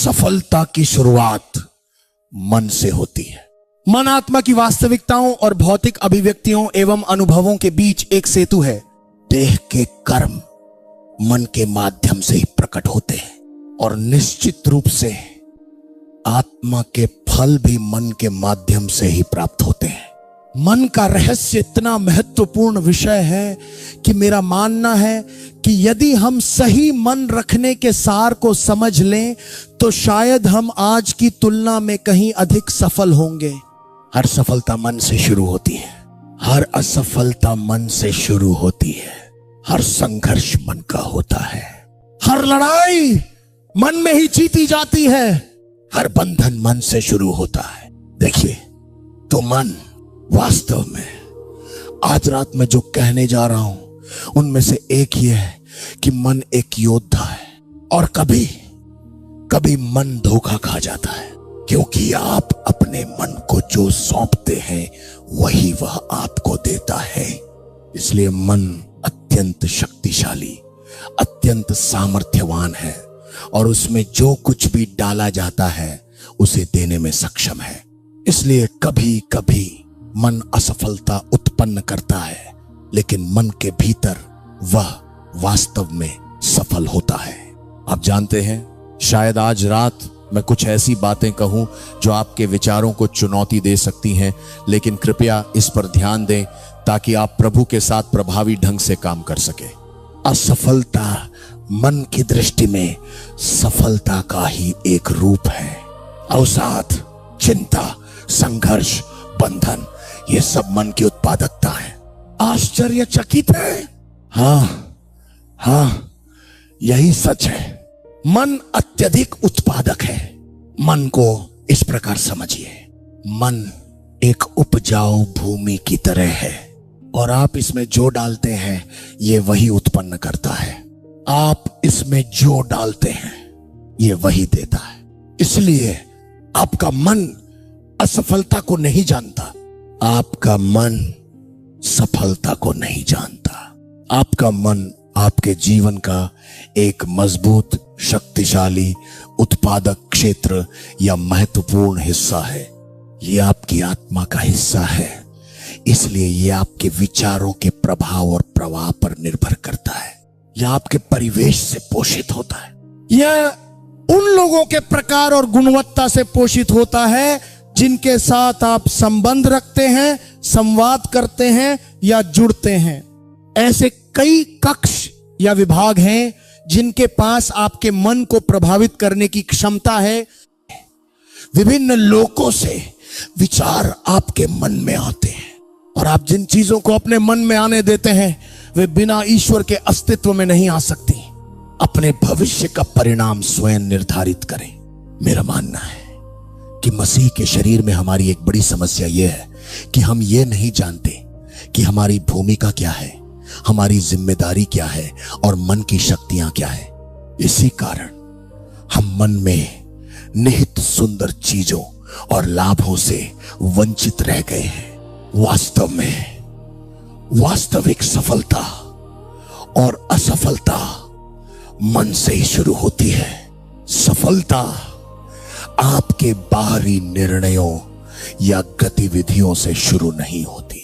सफलता की शुरुआत मन से होती है। मन आत्मा की वास्तविकताओं और भौतिक अभिव्यक्तियों एवं अनुभवों के बीच एक सेतु है। देह के कर्म मन के माध्यम से ही प्रकट होते हैं और निश्चित रूप से आत्मा के फल भी मन के माध्यम से ही प्राप्त होते हैं। मन का रहस्य इतना महत्वपूर्ण विषय है कि मेरा मानना है कि यदि हम सही मन रखने के सार को समझ लें तो शायद हम आज की तुलना में कहीं अधिक सफल होंगे। हर सफलता मन से शुरू होती है, हर असफलता मन से शुरू होती है, हर संघर्ष मन का होता है, हर लड़ाई मन में ही जीती जाती है, हर बंधन मन से शुरू होता है। देखिए, तो मन वास्तव में आज रात में जो कहने जा रहा हूं उनमें से एक ही है कि मन एक योद्धा है और कभी कभी मन धोखा खा जाता है, क्योंकि आप अपने मन को जो सौंपते हैं वही वह आपको देता है। इसलिए मन अत्यंत शक्तिशाली, अत्यंत सामर्थ्यवान है और उसमें जो कुछ भी डाला जाता है उसे देने में सक्षम है। इसलिए कभी कभी मन असफलता उत्पन्न करता है, लेकिन मन के भीतर वह वास्तव में सफल होता है। आप जानते हैं, शायद आज रात मैं कुछ ऐसी बातें कहूं जो आपके विचारों को चुनौती दे सकती हैं, लेकिन कृपया इस पर ध्यान दें ताकि आप प्रभु के साथ प्रभावी ढंग से काम कर सके। असफलता मन की दृष्टि में सफलता का ही एक रूप है। अवसाद, चिंता, संघर्ष, बंधन, ये सब मन की उत्पादकता है। आश्चर्यचकित है? हाँ, यही सच है। मन अत्यधिक उत्पादक है। मन को इस प्रकार समझिए, मन एक उपजाऊ भूमि की तरह है और आप इसमें जो डालते हैं ये वही उत्पन्न करता है। आप इसमें जो डालते हैं ये वही देता है। इसलिए आपका मन असफलता को नहीं जानता, आपका मन सफलता को नहीं जानता। आपका मन आपके जीवन का एक मजबूत, शक्तिशाली, उत्पादक क्षेत्र या महत्वपूर्ण हिस्सा है। यह आपकी आत्मा का हिस्सा है, इसलिए यह आपके विचारों के प्रभाव और प्रवाह पर निर्भर करता है। यह आपके परिवेश से पोषित होता है। यह उन लोगों के प्रकार और गुणवत्ता से पोषित होता है जिनके साथ आप संबंध रखते हैं, संवाद करते हैं या जुड़ते हैं। ऐसे कई कक्ष या विभाग हैं जिनके पास आपके मन को प्रभावित करने की क्षमता है। विभिन्न लोगों से विचार आपके मन में आते हैं और आप जिन चीजों को अपने मन में आने देते हैं वे बिना ईश्वर के अस्तित्व में नहीं आ सकती। अपने भविष्य का परिणाम स्वयं निर्धारित करें। मेरा मानना है कि मसीह के शरीर में हमारी एक बड़ी समस्या यह है कि हम ये नहीं जानते कि हमारी भूमिका क्या है, हमारी जिम्मेदारी क्या है और मन की शक्तियां क्या है। इसी कारण हम मन में निहित सुंदर चीजों और लाभों से वंचित रह गए हैं। वास्तव में वास्तविक सफलता और असफलता मन से ही शुरू होती है। सफलता आपके बाहरी निर्णयों या गतिविधियों से शुरू नहीं होती,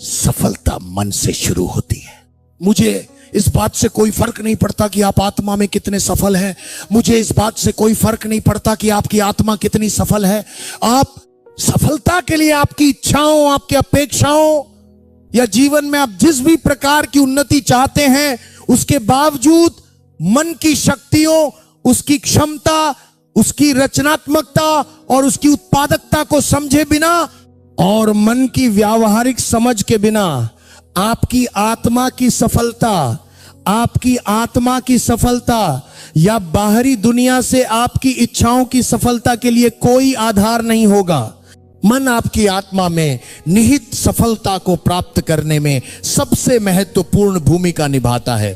सफलता मन से शुरू होती है। मुझे इस बात से कोई फर्क नहीं पड़ता कि आप आत्मा में कितने सफल हैं। मुझे इस बात से कोई फर्क नहीं पड़ता कि आपकी आत्मा कितनी सफल है। आप सफलता के लिए आपकी इच्छाओं, आपकी अपेक्षाओं या जीवन में आप जिस भी प्रकार की उन्नति चाहते हैं उसके बावजूद मन की शक्तियों, उसकी क्षमता, उसकी रचनात्मकता और उसकी उत्पादकता को समझे बिना और मन की व्यावहारिक समझ के बिना आपकी आत्मा की सफलता या बाहरी दुनिया से आपकी इच्छाओं की सफलता के लिए कोई आधार नहीं होगा। मन आपकी आत्मा में निहित सफलता को प्राप्त करने में सबसे महत्वपूर्ण भूमिका निभाता है।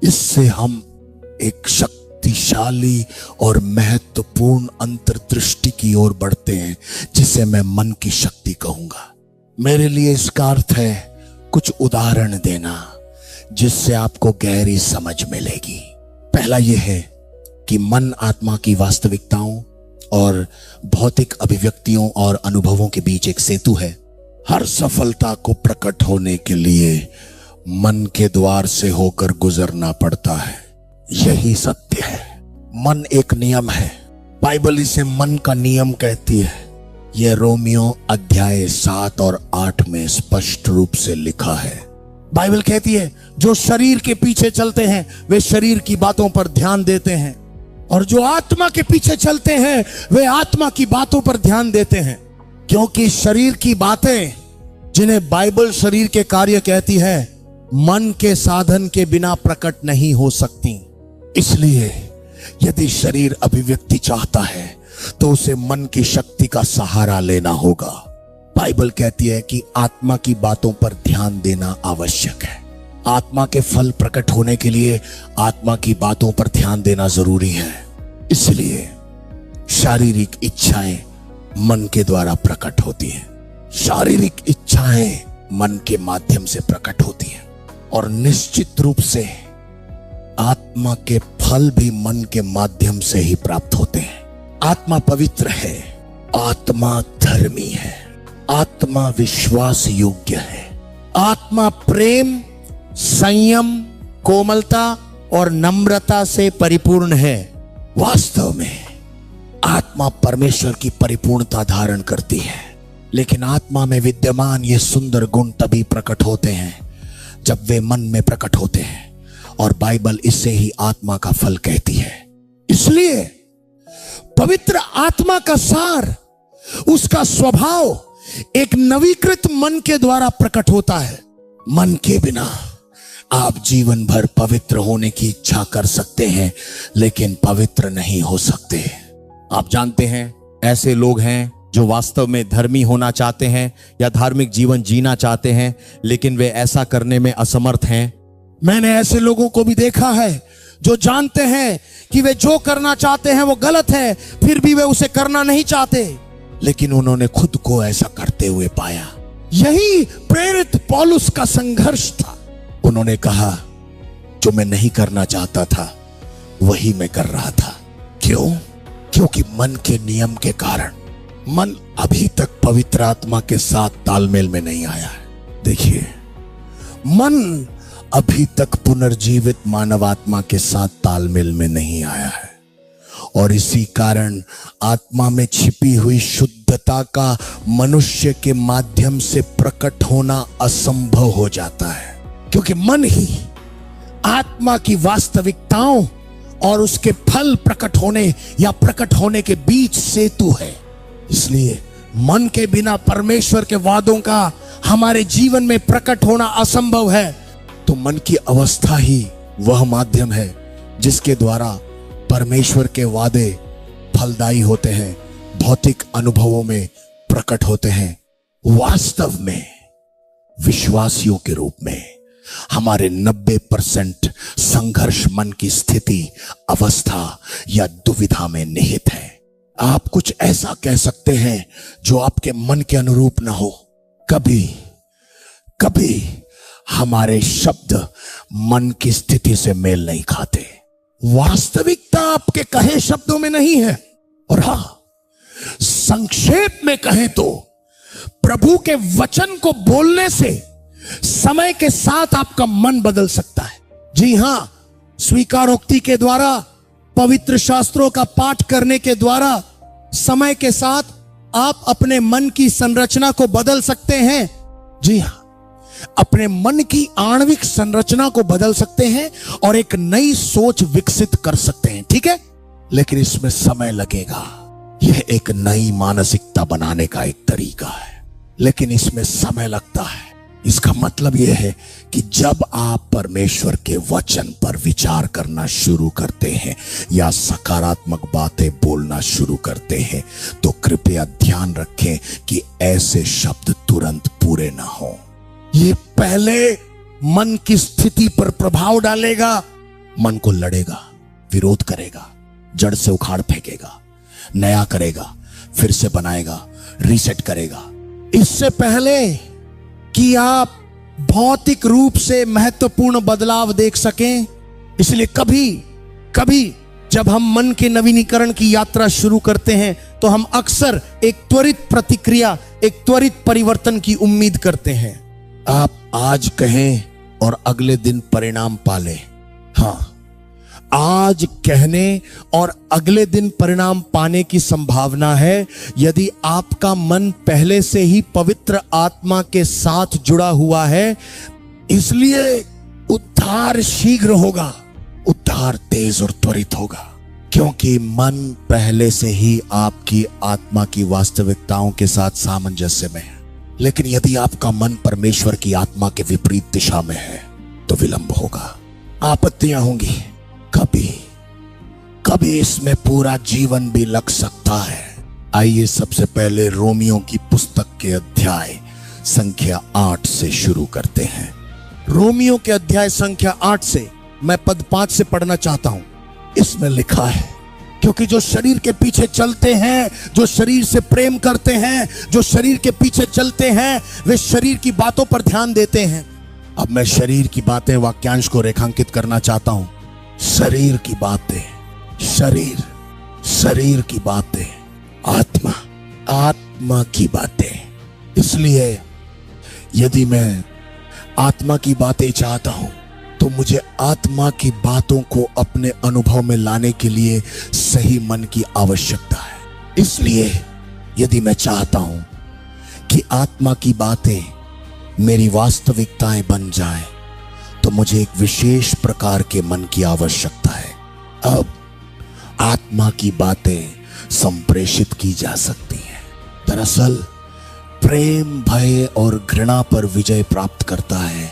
इससे हम एक शक्तिशाली और महत्वपूर्ण अंतर्दृष्टि की ओर बढ़ते हैं, जिसे मैं मन की शक्ति कहूंगा। मेरे लिए इसका अर्थ है कुछ उदाहरण देना जिससे आपको गहरी समझ मिलेगी। पहला यह है कि मन आत्मा की वास्तविकताओं और भौतिक अभिव्यक्तियों और अनुभवों के बीच एक सेतु है। हर सफलता को प्रकट होने के लिए मन के द्वार से होकर गुजरना पड़ता है। यही सत्य है। मन एक नियम है। बाइबल इसे मन का नियम कहती है। यह रोमियो अध्याय 7 और 8 में स्पष्ट रूप से लिखा है। बाइबल कहती है जो शरीर के पीछे चलते हैं वे शरीर की बातों पर ध्यान देते हैं, और जो आत्मा के पीछे चलते हैं वे आत्मा की बातों पर ध्यान देते हैं। क्योंकि शरीर की बातें, जिन्हें बाइबल शरीर के कार्य कहती है, मन के साधन के बिना प्रकट नहीं हो सकती। इसलिए यदि शरीर अभिव्यक्ति चाहता है तो उसे मन की शक्ति का सहारा लेना होगा। बाइबल कहती है कि आत्मा की बातों पर ध्यान देना आवश्यक है। आत्मा के फल प्रकट होने के लिए आत्मा की बातों पर ध्यान देना जरूरी है। इसलिए शारीरिक इच्छाएं मन के द्वारा प्रकट होती हैं। शारीरिक इच्छाएं मन के माध्यम से प्रकट होती हैं, और निश्चित रूप से आत्मा के फल भी मन के माध्यम से ही प्राप्त होते हैं। आत्मा पवित्र है, आत्मा धर्मी है, आत्मा विश्वास योग्य है, आत्मा प्रेम, संयम, कोमलता और नम्रता से परिपूर्ण है। वास्तव में आत्मा परमेश्वर की परिपूर्णता धारण करती है, लेकिन आत्मा में विद्यमान ये सुंदर गुण तभी प्रकट होते हैं जब वे मन में प्रकट होते हैं, और बाइबल इसे ही आत्मा का फल कहती है। इसलिए पवित्र आत्मा का सार, उसका स्वभाव एक नवीकृत मन के द्वारा प्रकट होता है। मन के बिना आप जीवन भर पवित्र होने की इच्छा कर सकते हैं, लेकिन पवित्र नहीं हो सकते। आप जानते हैं ऐसे लोग हैं जो वास्तव में धर्मी होना चाहते हैं या धार्मिक जीवन जीना चाहते हैं, लेकिन वे ऐसा करने में असमर्थ हैं। मैंने ऐसे लोगों को भी देखा है जो जानते हैं कि वे जो करना चाहते हैं वो गलत है, फिर भी वे उसे करना नहीं चाहते, लेकिन उन्होंने खुद को ऐसा करते हुए पाया। यही प्रेरित पौलुस का संघर्ष था। उन्होंने कहा जो मैं नहीं करना चाहता था वही मैं कर रहा था। क्यों? क्योंकि मन के नियम के कारण मन अभी तक पवित्र आत्मा के साथ तालमेल में नहीं आया है। देखिए, मन अभी तक पुनर्जीवित मानव आत्मा के साथ तालमेल में नहीं आया है, और इसी कारण आत्मा में छिपी हुई शुद्धता का मनुष्य के माध्यम से प्रकट होना असंभव हो जाता है। क्योंकि मन ही आत्मा की वास्तविकताओं और उसके फल प्रकट होने या प्रकट होने के बीच सेतु है। इसलिए मन के बिना परमेश्वर के वादों का हमारे जीवन में प्रकट होना असंभव है। तो मन की अवस्था ही वह माध्यम है जिसके द्वारा परमेश्वर के वादे फलदायी होते हैं, भौतिक अनुभवों में प्रकट होते हैं। वास्तव में विश्वासियों के रूप में हमारे 90% संघर्ष मन की स्थिति, अवस्था या दुविधा में निहित है। आप कुछ ऐसा कह सकते हैं जो आपके मन के अनुरूप ना हो। कभी कभी हमारे शब्द मन की स्थिति से मेल नहीं खाते। वास्तविकता आपके कहे शब्दों में नहीं है। और हां, संक्षेप में कहें तो प्रभु के वचन को बोलने से समय के साथ आपका मन बदल सकता है। जी हां, स्वीकारोक्ति के द्वारा, पवित्र शास्त्रों का पाठ करने के द्वारा समय के साथ आप अपने मन की संरचना को बदल सकते हैं। जी हां, अपने मन की आणविक संरचना को बदल सकते हैं और एक नई सोच विकसित कर सकते हैं। ठीक है, लेकिन इसमें समय लगेगा। यह एक नई मानसिकता बनाने का एक तरीका है, लेकिन इसमें समय लगता है। इसका मतलब यह है कि जब आप परमेश्वर के वचन पर विचार करना शुरू करते हैं या सकारात्मक बातें बोलना शुरू करते हैं, तो कृपया ध्यान रखें कि ऐसे शब्द तुरंत पूरे ना हो। ये पहले मन की स्थिति पर प्रभाव डालेगा, मन को लड़ेगा, विरोध करेगा, जड़ से उखाड़ फेंकेगा, नया करेगा, फिर से बनाएगा, रीसेट करेगा। इससे पहले कि आप भौतिक रूप से महत्वपूर्ण बदलाव देख सकें, इसलिए कभी कभी जब हम मन के नवीनीकरण की यात्रा शुरू करते हैं तो हम अक्सर एक त्वरित प्रतिक्रिया, एक त्वरित परिवर्तन की उम्मीद करते हैं। आप आज कहें और अगले दिन परिणाम पालें। हाँ, आज कहने और अगले दिन परिणाम पाने की संभावना है यदि आपका मन पहले से ही पवित्र आत्मा के साथ जुड़ा हुआ है। इसलिए उद्धार शीघ्र होगा, उद्धार तेज और त्वरित होगा, क्योंकि मन पहले से ही आपकी आत्मा की वास्तविकताओं के साथ सामंजस्य में है। लेकिन यदि आपका मन परमेश्वर की आत्मा के विपरीत दिशा में है तो विलंब होगा, आपत्तियां होंगी, कभी कभी इसमें पूरा जीवन भी लग सकता है। आइए सबसे पहले रोमियो की पुस्तक के अध्याय संख्या 8 से शुरू करते हैं। रोमियो के अध्याय संख्या 8 से मैं पद 5 से पढ़ना चाहता हूं। इसमें लिखा है, क्योंकि जो शरीर के पीछे चलते हैं, जो शरीर से प्रेम करते हैं, जो शरीर के पीछे चलते हैं, वे शरीर की बातों पर ध्यान देते हैं। अब मैं शरीर की बातें वाक्यांश को रेखांकित करना चाहता हूं। शरीर की बातें, शरीर की बातें, आत्मा की बातें। इसलिए यदि मैं आत्मा की बातें चाहता हूं तो मुझे आत्मा की बातों को अपने अनुभव में लाने के लिए सही मन की आवश्यकता है। इसलिए यदि मैं चाहता हूं कि आत्मा की बातें मेरी वास्तविकताएं बन जाएं, तो मुझे एक विशेष प्रकार के मन की आवश्यकता है। अब आत्मा की बातें संप्रेषित की जा सकती हैं। दरअसल प्रेम भय और घृणा पर विजय प्राप्त करता है।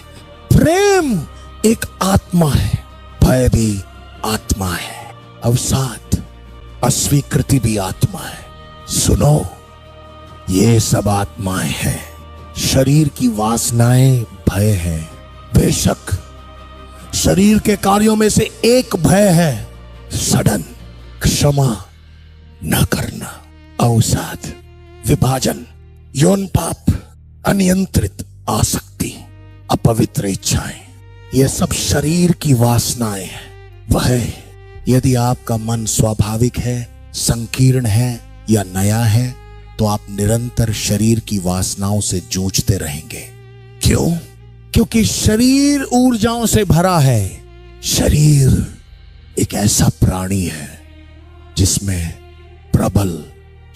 प्रेम एक आत्मा है, भय भी आत्मा है, अवसाद, अस्वीकृति भी आत्मा है। सुनो, ये सब आत्माएं हैं। शरीर की वासनाएं भय है। बेशक शरीर के कार्यों में से एक भय है, सड़न, क्षमा न करना, अवसाद, विभाजन, यौन पाप, अनियंत्रित आसक्ति, अपवित्र इच्छाएं। ये सब शरीर की वासनाएं हैं। वह यदि आपका मन स्वाभाविक है, संकीर्ण है या नया है, तो आप निरंतर शरीर की वासनाओं से जूझते रहेंगे। क्यों? क्योंकि शरीर ऊर्जाओं से भरा है। शरीर एक ऐसा प्राणी है जिसमें प्रबल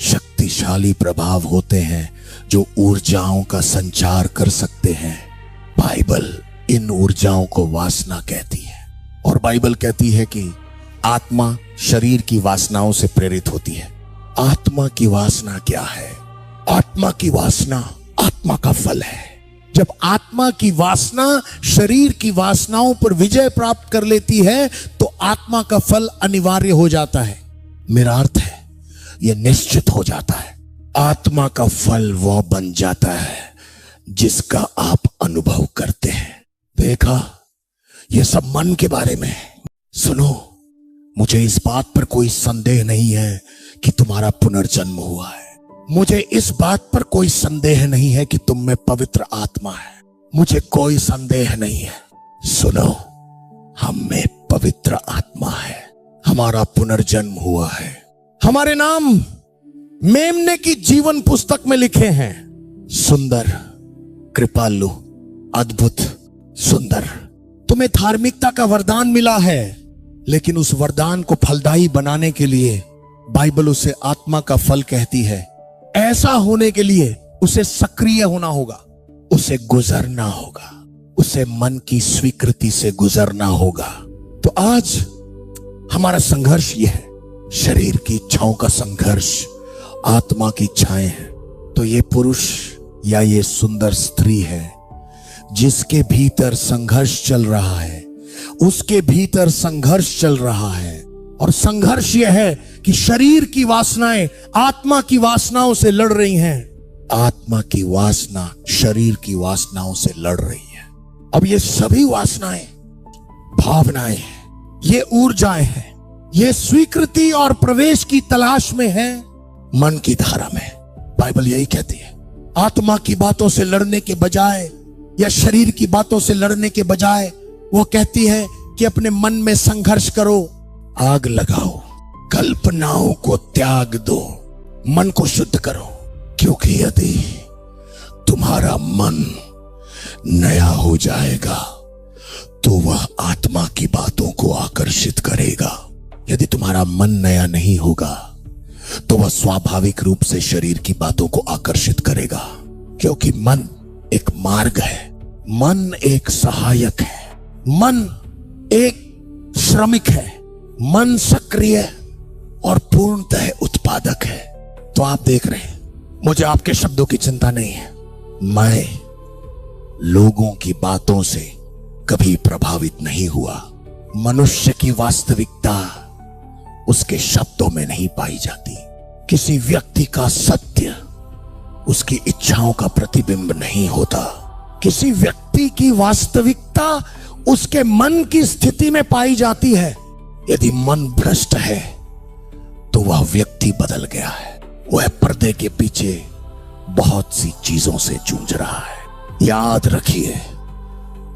शक्तिशाली प्रभाव होते हैं जो ऊर्जाओं का संचार कर सकते हैं। बाइबल इन ऊर्जाओं को वासना कहती है, और बाइबल कहती है कि आत्मा शरीर की वासनाओं से प्रेरित होती है। आत्मा की वासना क्या है? आत्मा की वासना आत्मा का फल है। जब आत्मा की वासना शरीर की वासनाओं पर विजय प्राप्त कर लेती है तो आत्मा का फल अनिवार्य हो जाता है। मेरा अर्थ है, यह निश्चित हो जाता है। आत्मा का फल वह बन जाता है जिसका आप अनुभव करते हैं। देखा, यह सब मन के बारे में है। सुनो, मुझे इस बात पर कोई संदेह नहीं है कि तुम्हारा पुनर्जन्म हुआ है। मुझे इस बात पर कोई संदेह नहीं है कि तुम में पवित्र आत्मा है। मुझे कोई संदेह नहीं है। सुनो, हम में पवित्र आत्मा है, हमारा पुनर्जन्म हुआ है, हमारे नाम मेमने की जीवन पुस्तक में लिखे हैं। सुंदर, कृपालु, अद्भुत, सुंदर। तुम्हें धार्मिकता का वरदान मिला है, लेकिन उस वरदान को फलदायी बनाने के लिए बाइबल उसे आत्मा का फल कहती है। ऐसा होने के लिए उसे सक्रिय होना होगा, उसे गुजरना होगा, उसे मन की स्वीकृति से गुजरना होगा। तो आज हमारा संघर्ष यह है, शरीर की इच्छाओं का संघर्ष, आत्मा की इच्छाएं हैं। तो ये पुरुष या ये सुंदर स्त्री है जिसके भीतर संघर्ष चल रहा है, उसके भीतर संघर्ष चल रहा है। और संघर्ष यह है कि शरीर की वासनाएं आत्मा की वासनाओं से लड़ रही हैं, आत्मा की वासना शरीर की वासनाओं से लड़ रही है। अब ये सभी वासनाएं, भावनाएं, ये ऊर्जाएं हैं, ये स्वीकृति और प्रवेश की तलाश में है, मन की धारा में। बाइबल यही कहती है, आत्मा की बातों से लड़ने के बजाय या शरीर की बातों से लड़ने के बजाय वो कहती है कि अपने मन में संघर्ष करो, आग लगाओ, कल्पनाओं को त्याग दो, मन को शुद्ध करो। क्योंकि यदि तुम्हारा मन नया हो जाएगा तो वह आत्मा की बातों को आकर्षित करेगा। यदि तुम्हारा मन नया नहीं होगा तो वह स्वाभाविक रूप से शरीर की बातों को आकर्षित करेगा। क्योंकि मन एक मार्ग है, मन एक सहायक है, मन एक श्रमिक है, मन सक्रिय और पूर्णतः उत्पादक है। तो आप देख रहे हैं, मुझे आपके शब्दों की चिंता नहीं है। मैं लोगों की बातों से कभी प्रभावित नहीं हुआ। मनुष्य की वास्तविकता उसके शब्दों में नहीं पाई जाती। किसी व्यक्ति का सत्य उसकी इच्छाओं का प्रतिबिंब नहीं होता। किसी व्यक्ति की वास्तविकता उसके मन की स्थिति में पाई जाती है। यदि मन भ्रष्ट है तो वह व्यक्ति बदल गया है। वह पर्दे के पीछे बहुत सी चीजों से जूझ रहा है। याद रखिए,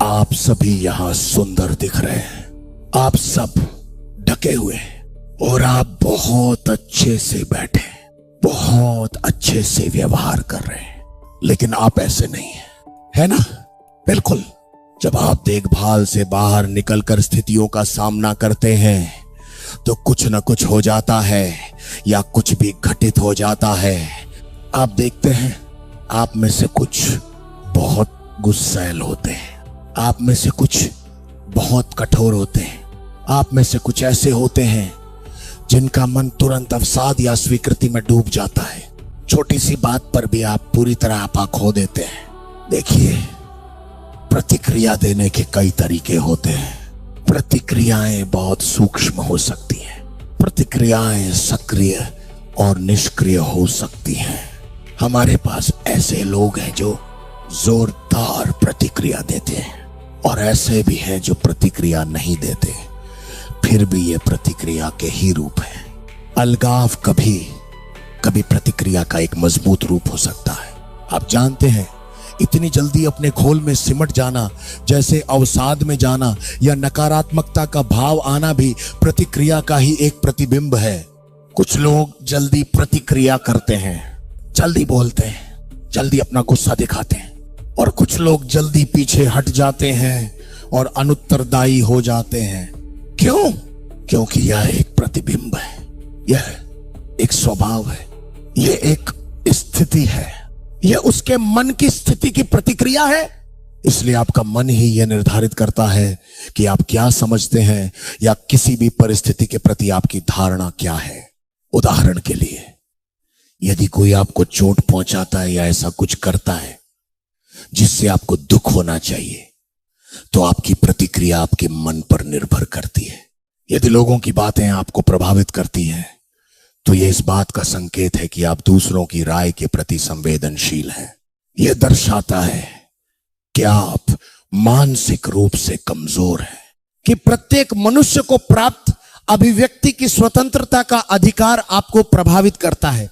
आप सभी यहां सुंदर दिख रहे हैं, आप सब ढके हुए हैं और आप बहुत अच्छे से बैठे, बहुत अच्छे से व्यवहार कर रहे हैं। लेकिन आप ऐसे नहीं हैं, है ना? बिल्कुल। जब आप देखभाल से बाहर निकलकर स्थितियों का सामना करते हैं तो कुछ न कुछ हो जाता है या कुछ भी घटित हो जाता है। आप देखते हैं, आप में से कुछ बहुत गुस्सैल होते हैं, आप में से कुछ बहुत कठोर होते हैं, आप में से कुछ ऐसे होते हैं जिनका मन तुरंत अवसाद या स्वीकृति में डूब जाता है। छोटी सी बात पर भी आप पूरी तरह आपा खो देते हैं। देखिए, प्रतिक्रिया देने के कई तरीके होते हैं। प्रतिक्रियाएं बहुत सूक्ष्म हो सकती हैं, प्रतिक्रियाएं सक्रिय और निष्क्रिय हो सकती हैं। हमारे पास ऐसे लोग हैं जो जोरदार प्रतिक्रिया देते हैं और ऐसे भी हैं जो प्रतिक्रिया नहीं देते, फिर भी ये प्रतिक्रिया के ही रूप है। अलगाव कभी कभी प्रतिक्रिया का एक मजबूत रूप हो सकता है। आप जानते हैं, इतनी जल्दी अपने खोल में सिमट जाना, जैसे अवसाद में जाना या नकारात्मकता का भाव आना भी प्रतिक्रिया का ही एक प्रतिबिंब है। कुछ लोग जल्दी प्रतिक्रिया करते हैं, जल्दी बोलते हैं, जल्दी अपना गुस्सा दिखाते हैं, और कुछ लोग जल्दी पीछे हट जाते हैं और अनुत्तरदायी हो जाते हैं। क्यों? क्योंकि यह एक प्रतिबिंब है, यह एक स्वभाव है, यह एक स्थिति है, यह उसके मन की स्थिति की प्रतिक्रिया है। इसलिए आपका मन ही यह निर्धारित करता है कि आप क्या समझते हैं या किसी भी परिस्थिति के प्रति आपकी धारणा क्या है। उदाहरण के लिए, यदि कोई आपको चोट पहुंचाता है या ऐसा कुछ करता है जिससे आपको दुख होना चाहिए, तो आपकी प्रतिक्रिया आपके मन पर निर्भर करती है। यदि लोगों की बातें आपको प्रभावित करती हैं तो यह इस बात का संकेत है कि आप दूसरों की राय के प्रति संवेदनशील हैं। यह दर्शाता है कि आप मानसिक रूप से कमजोर हैं, कि प्रत्येक मनुष्य को प्राप्त अभिव्यक्ति की स्वतंत्रता का अधिकार आपको प्रभावित करता है।